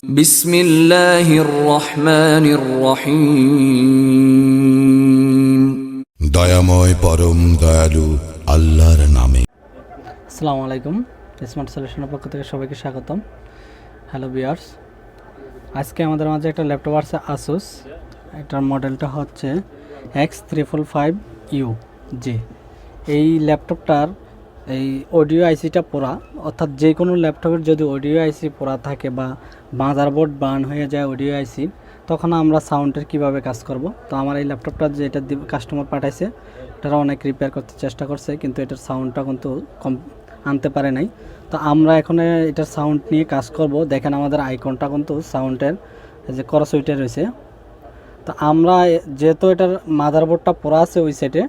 বিসমিল্লাহির রহমানির রহিম। দয়াময় পরম দয়ালু আল্লাহর নামে। আসসালামু আলাইকুম। স্মার্ট সলিউশনের পক্ষ থেকে সবাইকে স্বাগতম। হ্যালো ভিউয়ার্স, আজকে আমাদের মাঝে একটা ল্যাপটপ আছে আসুস। এটার মডেলটা হচ্ছে x555uj। এই ল্যাপটপটার এই অডিও আইসিটা পোড়া, অর্থাৎ যে কোনো ল্যাপটপের যদি অডিও আইসি পোড়া থাকে বা মাদারবোর্ড বার্ন হয়ে যায় অডিও আইসি, তখন আমরা সাউন্ডের কিভাবে কাজ করব। তো আমার এই ল্যাপটপটা যেটা কাস্টমার পাঠাইছে, এটারা অনেক রিপেয়ার করতে চেষ্টা করছে, কিন্তু এটার সাউন্ডটা কিন্তু আনতে পারে নাই। তো আমরা এখন এটার সাউন্ড নিয়ে কাজ করব। দেখেন আমাদের আইকনটা কিন্তু সাউন্ডের যে করসুইটে রয়েছে। তো আমরা যেহেতু এটার মাদারবোর্ডটা পোড়া আছে ওই সাইডে,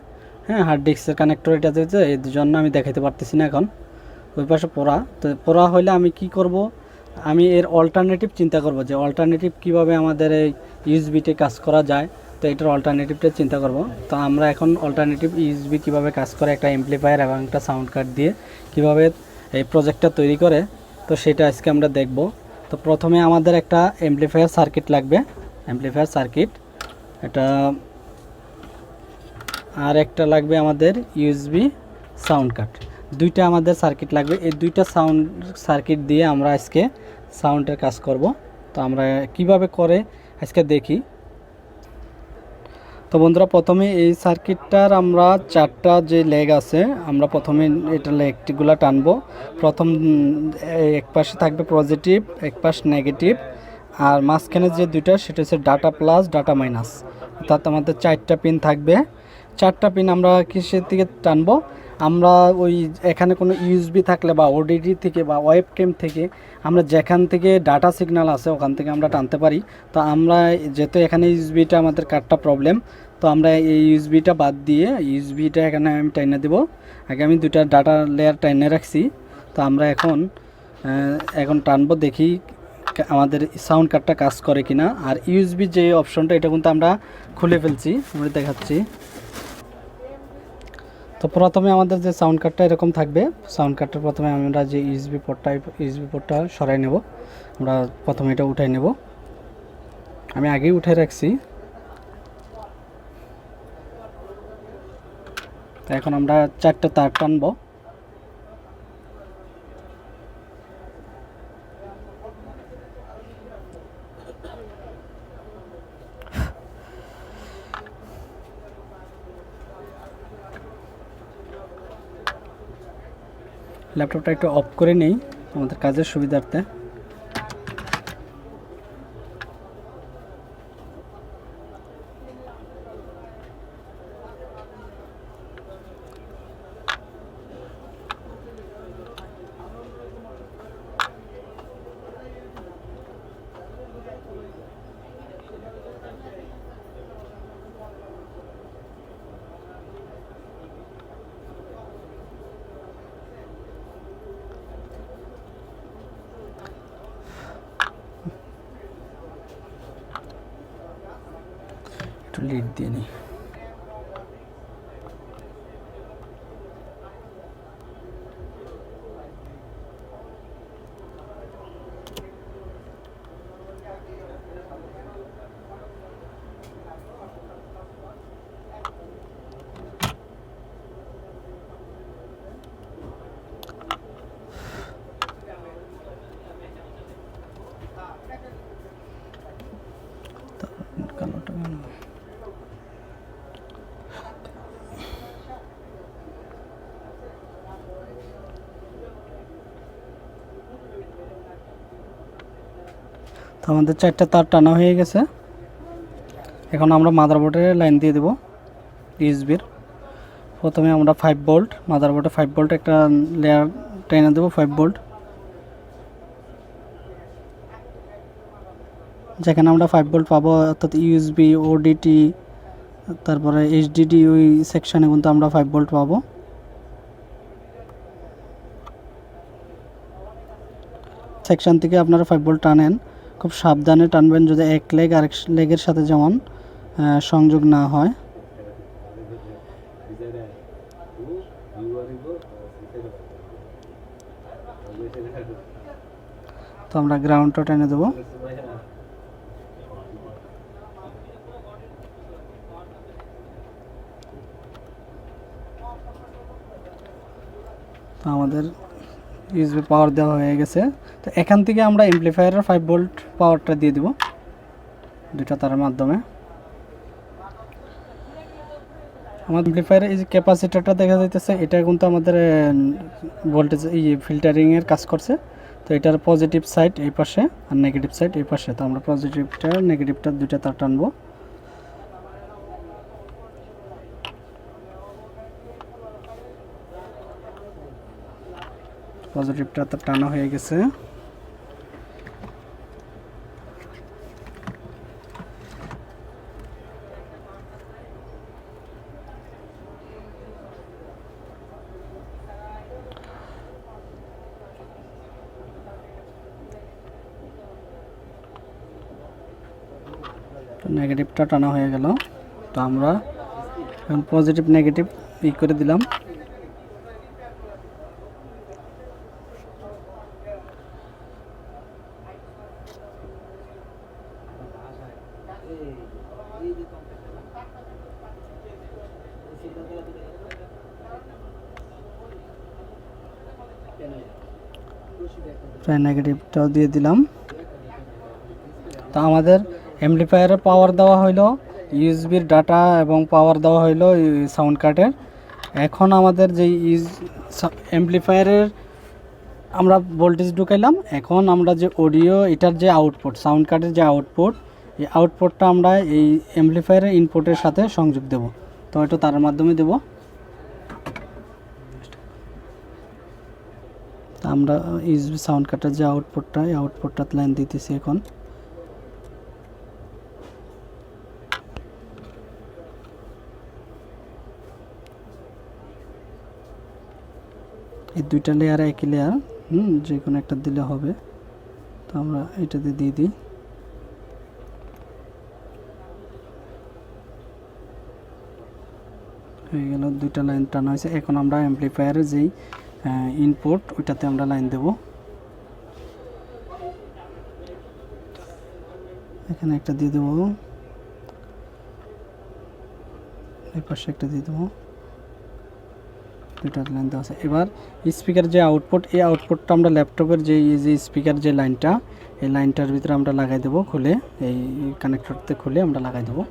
হ্যাঁ, হার্ড ডিস্কের কানেক্টর এটা দিয়েছে, এই জন্য আমি দেখাতে পারতেছি না এখন। ওই পাশে পোড়া, তো পোড়া হলে আমি কি করব, আমি এর অল্টারনেটিভ চিন্তা করব যে অল্টারনেটিভ কিভাবে আমাদের এই ইউএসবিতে কাজ করা যায়। তো এটার অল্টারনেটিভটা চিন্তা করব। তো আমরা এখন অল্টারনেটিভ ইউএসবি কীভাবে কাজ করে, একটা অ্যাম্পলিফায়ার এবং একটা সাউন্ড কার্ড দিয়ে কিভাবে এই প্রজেক্টটা তৈরি করে, তো সেটা আজকে আমরা দেখব। তো প্রথমে আমাদের একটা অ্যাম্পলিফায়ার সার্কিট লাগবে, অ্যাম্পলিফায়ার সার্কিট এটা, আর একটা লাগবে আমাদের ইউএসবি সাউন্ড কার্ড। দুইটা আমাদের সার্কিট লাগবে। এই দুইটা সাউন্ড সার্কিট দিয়ে আমরা আজকে সাউন্ডের কাজ করব। তো আমরা কিভাবে করে আজকে দেখি। তো বন্ধুরা, প্রথমে এই সার্কিটটার আমরা চারটা যে লেগ আছে, আমরা প্রথমে এটা লেগটিগুলো টানবো। প্রথম এক পাশে থাকবে পজিটিভ, এক পাশ নেগেটিভ, আর মাঝখানে যে দুইটা সেটা হচ্ছে ডাটা প্লাস ডাটা মাইনাস, অর্থাৎ আমাদের চারটা পিন থাকবে। চারটা পিন আমরা কিসের থেকে টানবো, আমরা ওই এখানে কোনো ইউএসবি থাকলে বা ওডিডি থেকে বা ওয়েব ক্যাম থেকে আমরা যেখান থেকে ডাটা সিগন্যাল আছে ওখান থেকে আমরা টানতে পারি। তো আমরা যেহেতু এখানে ইউএসবিটা আমাদের কার্ডটা প্রবলেম, তো আমরা এই ইউএসবিটা বাদ দিয়ে ইউএসবিটা এখানে আমি টাইনে দেবো। আগে আমি দুইটা ডাটা লেয়ার টাইনে রাখছি। তো আমরা এখন টানবো, দেখি আমাদের সাউন্ড কার্ডটা কাজ করে কিনা। আর ইউএসবি যে অপশনটা, এটা কিন্তু আমরা খুলে ফেলছি, আমরা দেখাচ্ছি। তো প্রথমে আমাদের যে সাউন্ড কার্ডটা এরকম থাকবে। সাউন্ড কার্ডটা প্রথমে আমরা যে ইউএসবি পোর্টটা সরাই নেব। আমরা প্রথমে এটা উঠাই নেব, আমি আগেই উঠে রাখছি। তো এখন আমরা চারটা তার টানবো। ল্যাপটপটা একটু অফ করে নেই আমাদের কাজের সুবিধার্থে। একটু লিড দিয়ে নিই। তো আমাদের চারটা তার টানা হয়ে গেছে। এখন আমরা মাদারবোর্ডে লাইন দিয়ে দেব ইউএসবির। প্রথমে আমরা 5 ভোল্ট, মাদারবোর্ডে 5 ভোল্ট একটা লেয়ার টেনে দেবো। 5 ভোল্ট যেখানে আমরা 5 ভোল্ট পাবো, অর্থাৎ ইউএসবি, ওডিটি, তারপরে এইচডিডি, ওই সেকশানে কিন্তু আমরা 5 ভোল্ট পাবো। সেকশন থেকে আপনারা 5 ভোল্ট টানেন, খুব সাবধানে টানবেন, যদি এক লেগ আরেক লেগের সাথে যেমন সংযোগ না হয়। তো আমরা গ্রাউন্ডটা টেনে দেবো। তো আমাদের ইউএসবি পাওয়ার দেওয়া হয়ে গেছে। তো এখান থেকে আমরা অ্যামপ্লিফায়ারের 5 ভোল্ট পাওয়ারটা দিয়ে দিব দুটো তারের মাধ্যমে। আমাদের অ্যামপ্লিফায়ারে এই যে ক্যাপাসিটরটা দেখা যাইতেছে, এটা কিন্তু আমাদের ভোল্টেজ ফিল্টারিংয়ের কাজ করছে। তো এটার পজিটিভ সাইড এই পাশে আর নেগেটিভ সাইড এই পাশে। তো আমরা পজিটিভটা নেগেটিভটা দুইটা তার টানবো। পজিটিভটা তো টানা হয়ে গেছে। নেগেটিভটা টানা হয়ে গেল। তো আমরা এখন পজিটিভ নেগেটিভ করে দিলাম। নেগেটিভটাও দিয়ে দিলাম। তো আমাদের অ্যামপ্লিফায়ারের পাওয়ার দেওয়া হইলো, ইউএসবির ডাটা এবং পাওয়ার দেওয়া হইলো সাউন্ড কার্ডের। এখন আমাদের যে অ্যামপ্লিফায়ারের আমরা ভোল্টেজ ঢুকাইলাম, এখন আমরা যে অডিও এটার যে আউটপুট সাউন্ড কার্ডের যে আউটপুট, এই আউটপুটটা আমরা এই অ্যামপ্লিফায়ারের ইনপুটের সাথে সংযোগ দেব। তো এটা তার মাধ্যমে দেব। আমরা ইউএসবি সাউন্ড কার্ডের যে আউটপুটটা, এই আউটপুটটা লাইন দিতেছি এখন। এই দুইটা লেয়ার একই লেয়ার, যে কোনো একটা দিলে হবে। তো আমরা এটাতে দিয়ে দিই। হয়ে গেল, দুইটা লাইন টানা হয়েছে। এখন আমরা অ্যামপ্লিফায়ারের যেই ইনপুট ওইটাতে আমরা লাইন দেব। এখানে একটা দিয়ে দেবো, এই পাশে একটা দিয়ে দেবো, দুইটা লাইন দেওয়া আছে। এবার স্পিকার যে আউটপুট, এই আউটপুটটা আমরা ল্যাপটপের যে স্পিকার যে লাইনটা, এই লাইনটার ভিতরে আমরা লাগাই দেবো খুলে, এই কানেক্টরতে খুলে আমরা লাগাই দেবো।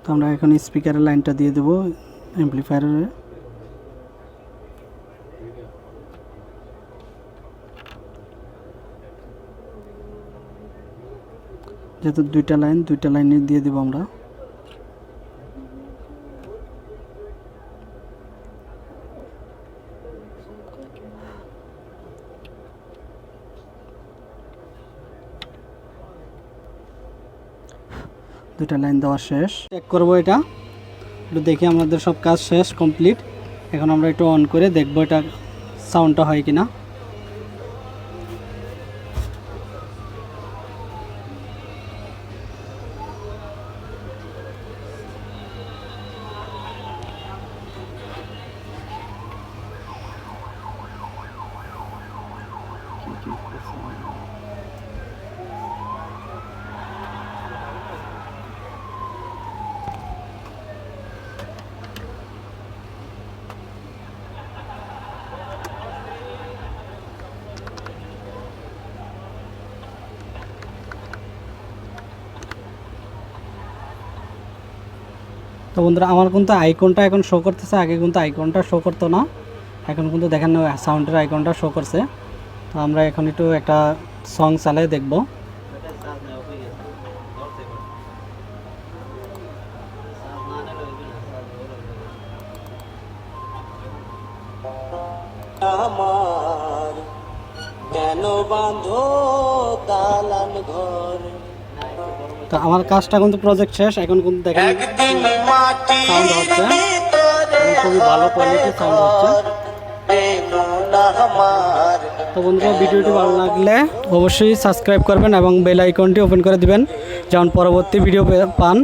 তো আমরা এখন স্পিকারের লাইনটা দিয়ে দেবো অ্যামপ্লিফায়ারের। যেহেতু দুইটা লাইন দিয়ে দেবো আমরা। দুইটা লাইন দেওয়া শেষ। চেক করবো এটা, একটু দেখি আমাদের সব কাজ শেষ কমপ্লিট। এখন আমরা একটু অন করে দেখবো এটা সাউন্ডটা হয় কিনা। তো বন্ধুরা, আমার কিন্তু আইকনটা এখন শো করতেছে, আগে কিন্তু আইকনটা শো করতো না। এখন কিন্তু দেখেন সাউন্ডের আইকনটা শো করছে। তো আমরা এখন একটু একটা সং চালিয়ে দেখব। আমার কেন বাঁধো দালান ঘর। তো আমার কাজটা কিন্তু প্রজেক্ট শেষ। এখন কিন্তু দেখেন সাউন্ড হচ্ছে, খুবই ভালো কোয়ালিটির সাউন্ড হচ্ছে। তো বন্ধুরা, ভিডিওটি ভালো লাগলে অবশ্যই সাবস্ক্রাইব করবেন এবং বেল আইকনটি ওপেন করে দিবেন, যেমন পরবর্তী ভিডিও পান।